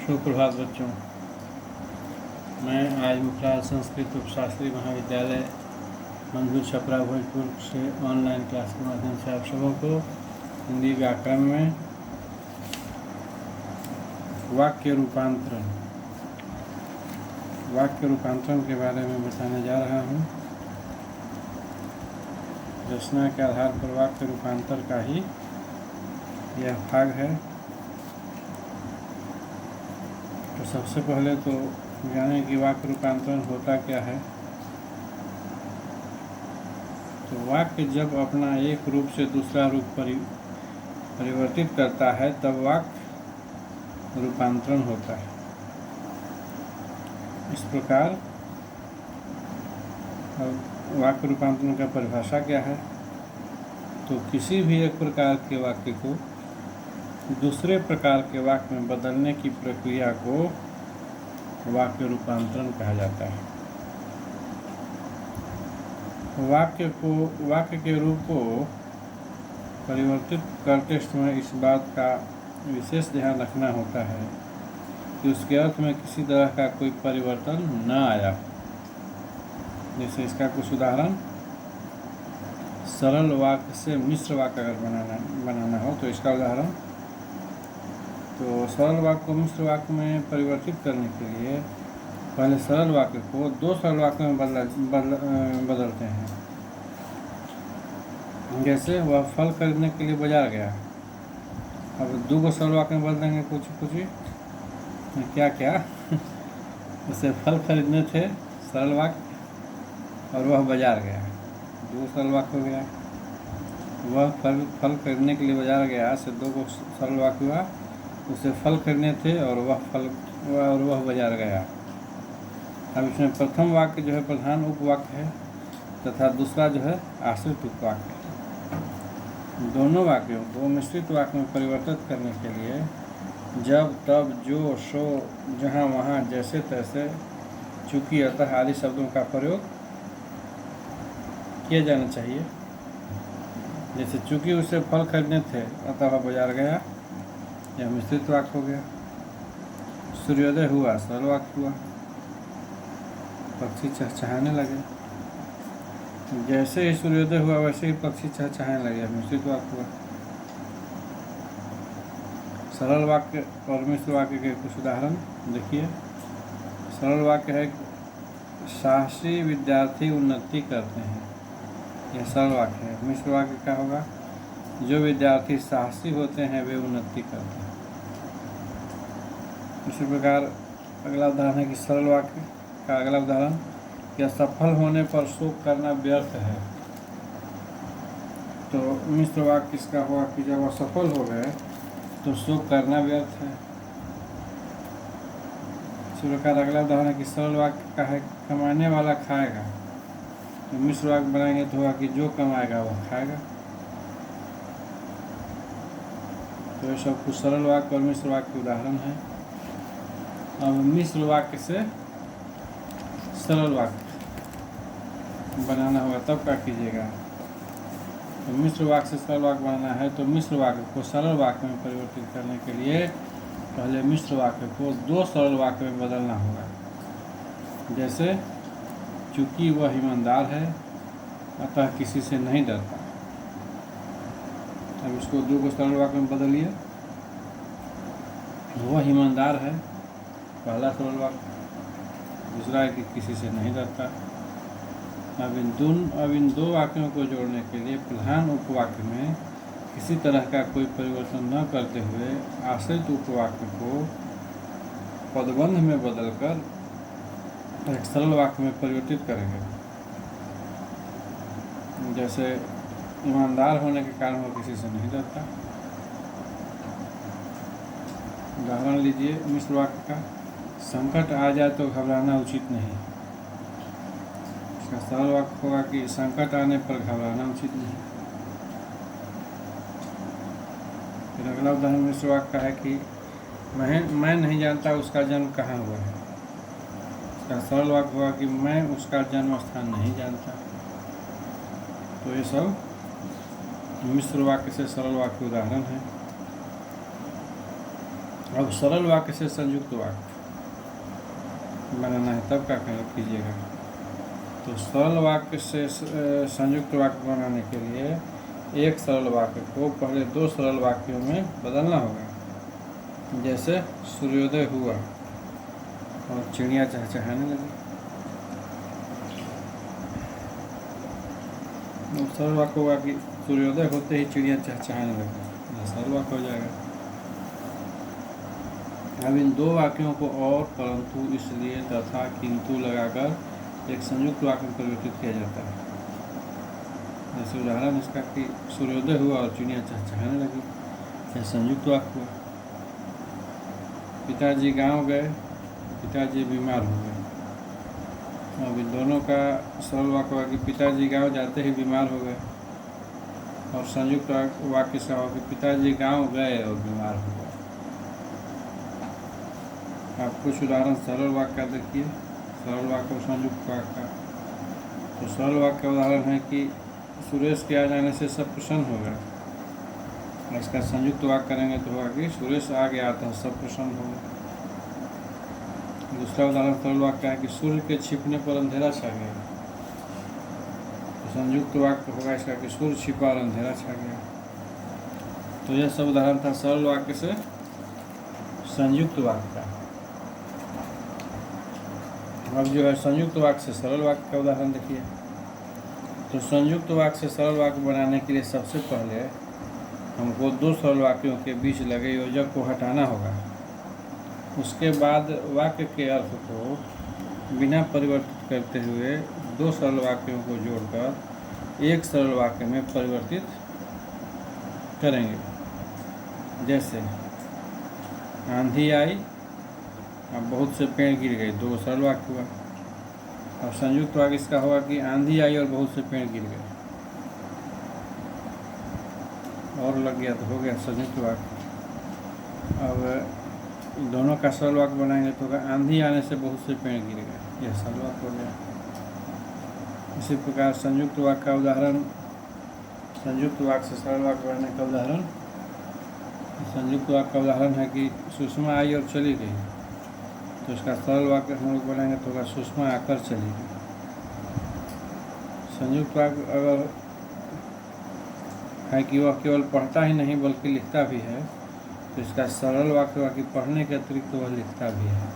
सुप्रभात बच्चों। मैं आज मुखराज संस्कृत उपशास्त्री महाविद्यालय मंजूर छपरा भोजपुर से ऑनलाइन क्लास के माध्यम से आप सबों को हिंदी व्याकरण में वाक्य रूपांतरण के बारे में बताने जा रहा हूँ। रचना के आधार पर वाक्य रूपांतर का ही यह भाग है। तो सबसे पहले तो जाने कि वाक्य रूपांतरण होता क्या है। तो वाक्य जब अपना एक रूप से दूसरा रूप परिवर्तित करता है तब वाक्य रूपांतरण होता है। इस प्रकार वाक्य रूपांतरण का परिभाषा क्या है। तो किसी भी एक प्रकार के वाक्य को दूसरे प्रकार के वाक्य में बदलने की प्रक्रिया को वाक्य रूपांतरण कहा जाता है। वाक्य के रूप को परिवर्तित करते समय इस बात का विशेष ध्यान रखना होता है कि उसके अर्थ में किसी तरह का कोई परिवर्तन न आया। जैसे इसका कुछ उदाहरण, सरल वाक्य से मिश्र वाक्य अगर बनाना हो तो इसका उदाहरण, तो सरल वाक्य को मिश्र वाक्य में परिवर्तित करने के लिए पहले सरल वाक्य को दो सरल वाक्य में बदलते हैं। जैसे वह फल खरीदने के लिए बाजार गया। अब दो को सरल वाक्य में बदल देंगे कुछ क्या उसे फल खरीदने थे सरल वाक्य और वह बाजार गया, दो सरल वाक्य हो गया। वह फल खरीदने के लिए बाजार गया से दो को सरल वाक्य हुआ, उसे फल खरीदने थे और वह बाजार गया। अब इसमें प्रथम वाक्य जो है प्रधान उपवाक्य है तथा दूसरा जो है आश्रित उपवाक्य है। दोनों वाक्यों को मिश्रित वाक्य में परिवर्तित करने के लिए जब, तब, जो, सो, जहाँ, वहाँ, जैसे तैसे, चूँकि, अतः आदि शब्दों का प्रयोग किया जाना चाहिए। जैसे चूँकि उसे फल खरीदने थे अतः वह बाजार गया, यह मिश्रित वाक्य हो गया। सूर्योदय हुआ सरल वाक्य हुआ। पक्षी चहचहाने लगे, जैसे ही सूर्योदय हुआ वैसे ही पक्षी चहचहाने लगे, मिश्रित वाक्य हुआ। सरल वाक्य और मिश्र वाक्य के कुछ उदाहरण देखिए। सरल वाक्य है साहसी विद्यार्थी उन्नति करते हैं, यह सरल वाक्य है। मिश्र वाक्य क्या होगा, जो विद्यार्थी साहसी होते हैं वे उन्नति करते हैं। इसी प्रकार अगला उदाहरण है कि सरल वाक्य का अगला उदाहरण, या सफल होने पर शोक करना व्यर्थ है। तो मिश्र वाक्य इसका हुआ कि जब वह सफल हो गए तो शोक करना व्यर्थ है। इसी प्रकार अगला उदाहरण है कि सरल वाक्य का है कमाने वाला खाएगा। तो मिश्र वाक्य बनाएंगे तो होगा कि जो कमाएगा वह खाएगा। तो ये सब कुछ सरल वाक्य और मिश्र वाक्य के उदाहरण है। अब मिश्र वाक्य से सरल वाक्य बनाना होगा तब क्या कीजिएगा। तो मिश्र वाक्य से सरल वाक्य बनाना है तो मिश्र वाक्य को सरल वाक्य में परिवर्तित करने के लिए पहले मिश्र वाक्य को दो सरल वाक्य में बदलना होगा। जैसे चूँकि वह ईमानदार है अतः किसी से नहीं डरता। अब इसको दो को सरल वाक्य में बदलिए। वह ईमानदार है पहला सरल वाक्य, दूसरा है कि किसी से नहीं डरता। अब इन दो वाक्यों को जोड़ने के लिए प्रधान उपवाक्य में किसी तरह का कोई परिवर्तन न करते हुए आश्रित उपवाक्य को पदबंध में बदलकर एक सरल वाक्य में परिवर्तित करेंगे। जैसे ईमानदार होने के कारण वो किसी से नहीं डरता। उदाहरण लीजिए मिश्र वाक्य का, संकट आ जाए तो घबराना उचित नहीं। इसका सरल वाक्य होगा कि संकट आने पर घबराना उचित नहीं। फिर अगला उदाहरण मिश्र वाक्य का है कि मैं नहीं जानता उसका जन्म कहाँ हुआ है। इसका सरल वाक्य होगा कि मैं उसका जन्म स्थान नहीं जानता। तो ये सब मिश्र वाक्य से सरल वाक्य उदाहरण है। अब सरल वाक्य से संयुक्त वाक्य बनाना है, तब क्या कीजिएगा। तो सरल वाक्य से संयुक्त वाक्य बनाने के लिए एक सरल वाक्य को पहले दो सरल वाक्यों में बदलना होगा। जैसे सूर्योदय हुआ और चिड़िया चहचहाने लगी। सरल वाक्य होगा कि सूर्योदय होते ही चिड़िया चहचहाने लगी, सरल वाक्य हो जाएगा। अब इन दो वाक्यों को और, परंतु, इसलिए, तथा, किंतु लगाकर एक संयुक्त वाक्य में परिवर्तित किया जाता है। जैसे उदाहरण इसका कि सूर्योदय हुआ और चिड़िया चहचहाने लगी, यह संयुक्त वाक्य हुआ। पिताजी गांव गए, पिताजी बीमार हो गए। अब इन दोनों का सरल वाक्य हुआ कि पिताजी गांव जाते ही बीमार हो गए, और संयुक्त वाक्य से हुआ कि पिताजी गांव गए और बीमार हो गए। आप कुछ उदाहरण सरल वाक्य का देखिए, सरल वाक्य और संयुक्त वाक्य का। तो सरल वाक्य का उदाहरण है कि सुरेश के आ जाने से सब प्रसन्न हो गए। इसका संयुक्त वाक्य करेंगे तो होगा कि सुरेश आ गया था, सब प्रसन्न हो गए। दूसरा उदाहरण सरल वाक्य है कि सूर्य के छिपने पर अंधेरा छा गया। तो संयुक्त वाक्य होगा इसका कि सूर्य छिपा और अंधेरा छा गया। तो यह सब उदाहरण था सरल वाक्य से संयुक्त वाक्य का। अब जो है संयुक्त वाक्य से सरल वाक्य का उदाहरण देखिए। तो संयुक्त वाक्य से सरल वाक्य बनाने के लिए सबसे पहले हमको दो सरल वाक्यों के बीच लगे योजक को हटाना होगा। उसके बाद वाक्य के अर्थ को बिना परिवर्तित करते हुए दो सरल वाक्यों को जोड़कर एक सरल वाक्य में परिवर्तित करेंगे। जैसे आंधी आई, अब बहुत से पेड़ गिर गए, दो सरल वाक्य हुआ। अब संयुक्त वाक्य इसका होगा कि आंधी आई और बहुत से पेड़ गिर गए, और लग गया तो हो गया संयुक्त वाक्य। अब दोनों का सरल वाक्य बनाएंगे तो होगा आंधी आने से बहुत से पेड़ गिर गए, यह सरल वाक्य हो गया। इसी प्रकार संयुक्त वाक्य का उदाहरण, संयुक्त वाक्य से सरल वाक्य बनाने का उदाहरण, संयुक्त वाक्य का उदाहरण है कि सुषमा आई और चली गई। तो इसका सरल वाक्य हम लोग बनाएंगे तो होगा सुषमा आकर चली गई। संयुक्त वाक्य अगर है कि वह केवल पढ़ता ही नहीं बल्कि लिखता भी है, तो इसका सरल वाक्य होगा कि पढ़ने के अतिरिक्त वह लिखता भी है।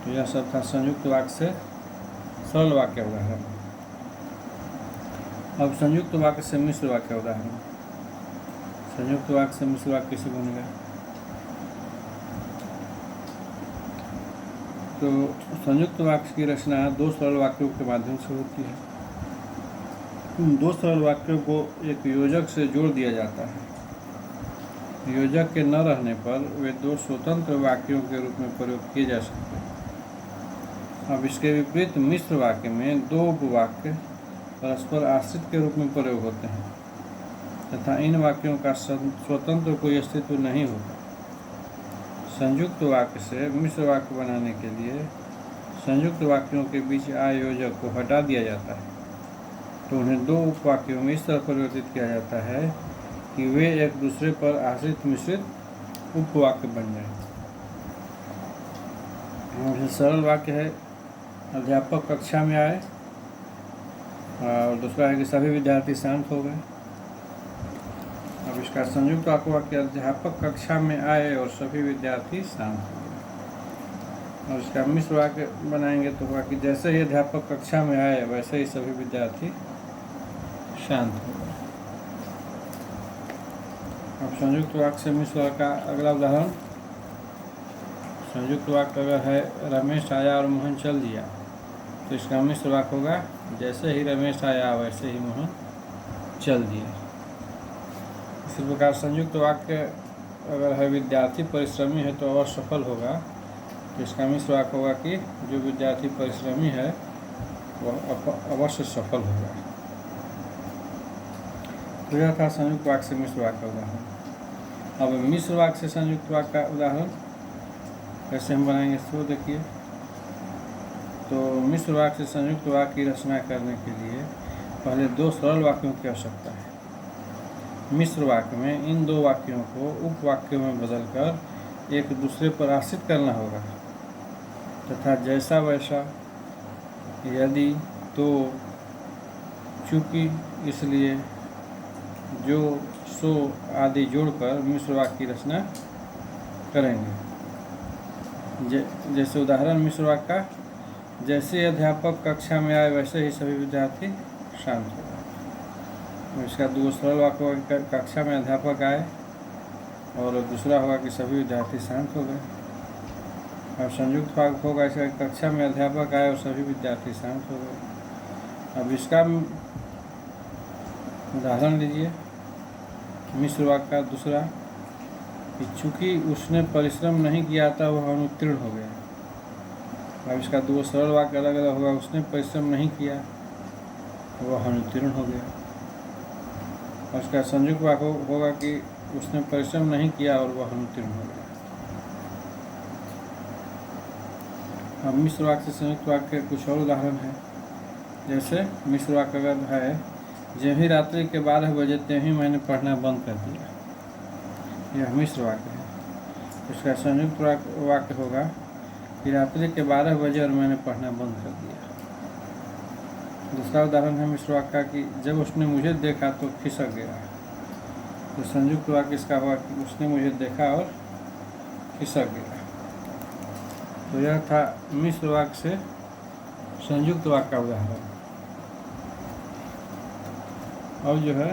तो यह सब था संयुक्त वाक्य से सरल वाक्य उदाहरण। अब संयुक्त वाक्य से मिश्र वाक्य उदाहरण। संयुक्त वाक्य से मिश्र वाक्य कैसे बनेगा? तो संयुक्त वाक्य की रचना दो सरल वाक्यों के माध्यम से होती है। उन दो सरल वाक्यों को एक योजक से जोड़ दिया जाता है। योजक के न रहने पर वे दो स्वतंत्र वाक्यों के रूप में प्रयोग किए जा सकते हैं। अब इसके विपरीत मिश्र वाक्य में दो उपवाक्य परस्पर आश्रित के रूप में प्रयोग होते हैं तथा इन वाक्यों का स्वतंत्र कोई अस्तित्व नहीं होता। संयुक्त वाक्य से मिश्र वाक्य बनाने के लिए संयुक्त वाक्यों के बीच आयोजक को हटा दिया जाता है, तो उन्हें दो उपवाक्यों में इस तरह परिवर्तित किया जाता है कि वे एक दूसरे पर आश्रित मिश्रित उपवाक्य बन जाए। सरल वाक्य है अध्यापक कक्षा में आए, और दूसरा है कि सभी विद्यार्थी शांत हो गए। अब इसका संयुक्त वाक्य अध्यापक कक्षा में आए और सभी विद्यार्थी शांत हो गए। और इसका मिश्र वाक्य बनाएंगे तो होगा कि जैसे ही अध्यापक कक्षा में आए वैसे ही सभी विद्यार्थी शांत हो गए। अब संयुक्त वाक्य से मिश्र वाक्य का अगला उदाहरण, संयुक्त वाक्य अगर है रमेश आया और मोहन चल दिया, तो इसका मिश्र वाक्य होगा जैसे ही रमेश आया वैसे ही मोहन चल दिया। इसी प्रकार संयुक्त वाक्य अगर है विद्यार्थी परिश्रमी है तो अवश्य सफल होगा, तो इसका मिश्र वाक्य होगा कि जो विद्यार्थी परिश्रमी है वह अवश्य सफल होगा। तो यह था संयुक्त वाक्य से मिश्र वाक्य का उदाहरण। अब मिश्र वाक्य से संयुक्त वाक्य का उदाहरण कैसे हम बनाएंगे इसको देखिए। तो मिश्र वाक्य से संयुक्त वाक्य की रचना करने के लिए पहले दो सरल वाक्यों की आवश्यकता है। मिश्र वाक्य में इन दो वाक्यों को उपवाक्यों में बदलकर एक दूसरे पर आश्रित करना होगा, तथा जैसा वैसा, यदि, तो, चूँकि, इसलिए, जो, सो आदि जोड़कर मिश्र वाक्य की रचना करेंगे। जैसे उदाहरण मिश्र वाक्य का, जैसे अध्यापक कक्षा में आए वैसे ही सभी विद्यार्थी शांत हो गए। इसका दो सरल वाक्य होगा, कक्षा में अध्यापक आए, और दूसरा होगा कि सभी विद्यार्थी शांत हो गए। अब संयुक्त वाक्य होगा इसका, कक्षा में अध्यापक आए और सभी विद्यार्थी शांत हो गए। अब इसका उदाहरण लीजिए मिश्र वाक्य का दूसरा, कि चूँकि उसने परिश्रम नहीं किया था वह अनुत्तीर्ण हो गया। अब इसका दो सरल वाक्य अलग अलग होगा, उसने परिश्रम नहीं किया वह अनुत्तीर्ण हो गया। और इसका संयुक्त वाक्य होगा कि उसने परिश्रम नहीं किया और वह अनुत्तीर्ण हो गया। अब मिश्र वाक्य से संयुक्त वाक्य के कुछ और उदाहरण है। जैसे मिश्र वाक्य अगर है, जब ही रात्रि के 12 बजे त्यों ही मैंने पढ़ना बंद कर दिया, यह मिश्र वाक्य है। इसका संयुक्त वाक्य होगा कि रात्रि के 12 बजे और मैंने पढ़ना बंद कर दिया। दूसरा उदाहरण है मिश्र वाक्य का, कि जब उसने मुझे देखा तो खिसक गया। तो संयुक्त वाक्य इसका हुआ कि उसने मुझे देखा और खिसक गया। तो यह था मिश्र वाक्य से संयुक्त वाक्य का उदाहरण। अब जो है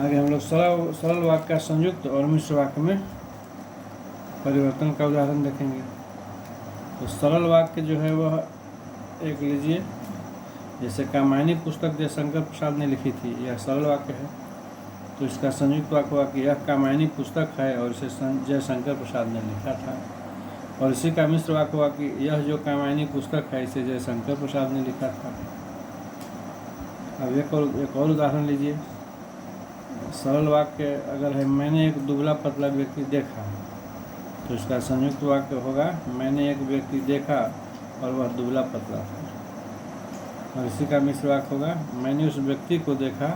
आगे हम लोग सरल वाक्य का संयुक्त और मिश्र वाक्य में परिवर्तन का उदाहरण देखेंगे। तो सरल वाक्य जो है वह एक लीजिए, जैसे कामायनी पुस्तक जयशंकर प्रसाद ने लिखी थी, यह सरल वाक्य है। तो इसका संयुक्त वाक्य हुआ कि यह कामायनी पुस्तक है और इसे जयशंकर प्रसाद ने लिखा था। और इसी का मिश्र वाक्य हुआ कि यह जो कामायनी पुस्तक है इसे जयशंकर प्रसाद ने लिखा था। अब एक और उदाहरण लीजिए। सरल वाक्य अगर है, मैंने एक दुबला पतला व्यक्ति देखा, तो इसका संयुक्त वाक्य होगा, मैंने एक व्यक्ति देखा और वह दुबला पतला था। और इसी का मिश्र वाक्य होगा, मैंने उस व्यक्ति को देखा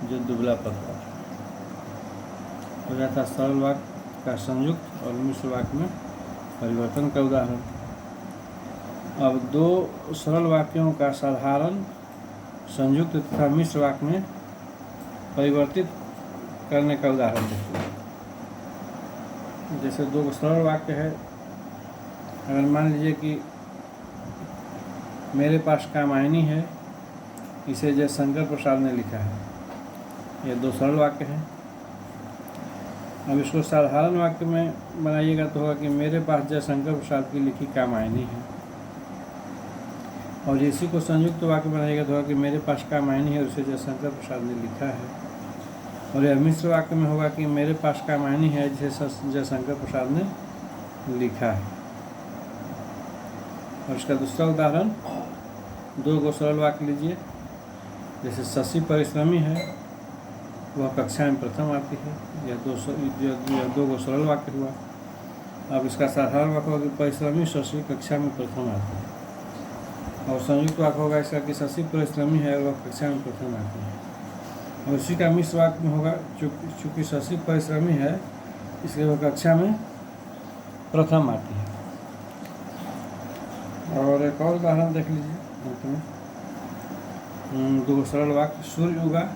जो दुबला पतला था। हो जाता सरल वाक्य का संयुक्त और मिश्र वाक्य में परिवर्तन का उदाहरण। अब दो सरल वाक्यों का साधारण, संयुक्त तथा मिश्र वाक्य में परिवर्तित करने का उदाहरण देखिए। जैसे दो सरल वाक्य है, अगर मान लीजिए कि मेरे पास कामायनी है, इसे जयशंकर प्रसाद ने लिखा है, ये दो सरल वाक्य हैं। अब इसको साधारण वाक्य में बनाइएगा तो होगा कि मेरे पास जयशंकर प्रसाद की लिखी कामायनी है। और इसी को संयुक्त वाक्य बनाइएगा तो होगा कि मेरे पास कामायनी है और इसे जयशंकर प्रसाद ने लिखा है। और यह मिश्र वाक्य में होगा कि मेरे पास कामायनी है जिसे जयशंकर प्रसाद ने लिखा है। और इसका दूसरा उदाहरण, दो सरल वाक्य लीजिए। जैसे शशि परिश्रमी है, वह कक्षा में प्रथम आती है, यह दो सरल वाक्य हुआ। अब इसका साधारण वाक्य होगा कि परिश्रमी शशि कक्षा में प्रथम आती है। और संयुक्त वाक्य होगा इसका कि शशि परिश्रमी है और वह कक्षा में प्रथम आती है। और इसी का मिश्र वाक्य में होगा, चूँकि शशि परिश्रमी है इसलिए वह कक्षा में प्रथम आती है। और एक और उदाहरण देख लीजिए अंत में, दो सरल वाक्य, सूर्य उगा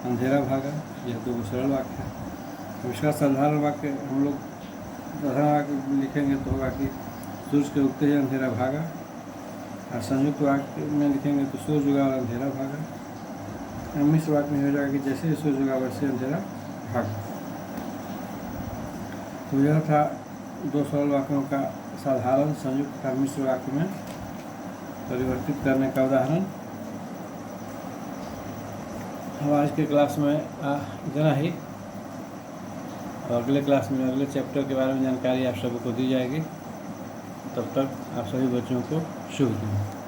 अंधेरा भागा, यह दो सरल वाक्य है। इसका साधारण वाक्य हम लोग साधारण वाक्य लिखेंगे तो होगा कि सूर्य के उगते ही अंधेरा भागा। और संयुक्त वाक्य में लिखेंगे तो सूर्य उगा और अंधेरा भागा। मिश्र वाक्य में हो जाएगा कि जैसे सूर्य उगा वैसे अंधेरा भागा। तो यह था दो सरल वाक्यों का साधारण, संयुक्त का मिश्र वाक्य में परिवर्तित करने का उदाहरण। हम आज के क्लास में इतना ही, और अगले क्लास में अगले चैप्टर के बारे में जानकारी आप सबको दी जाएगी। तब तक आप सभी बच्चों को शुभ दिन।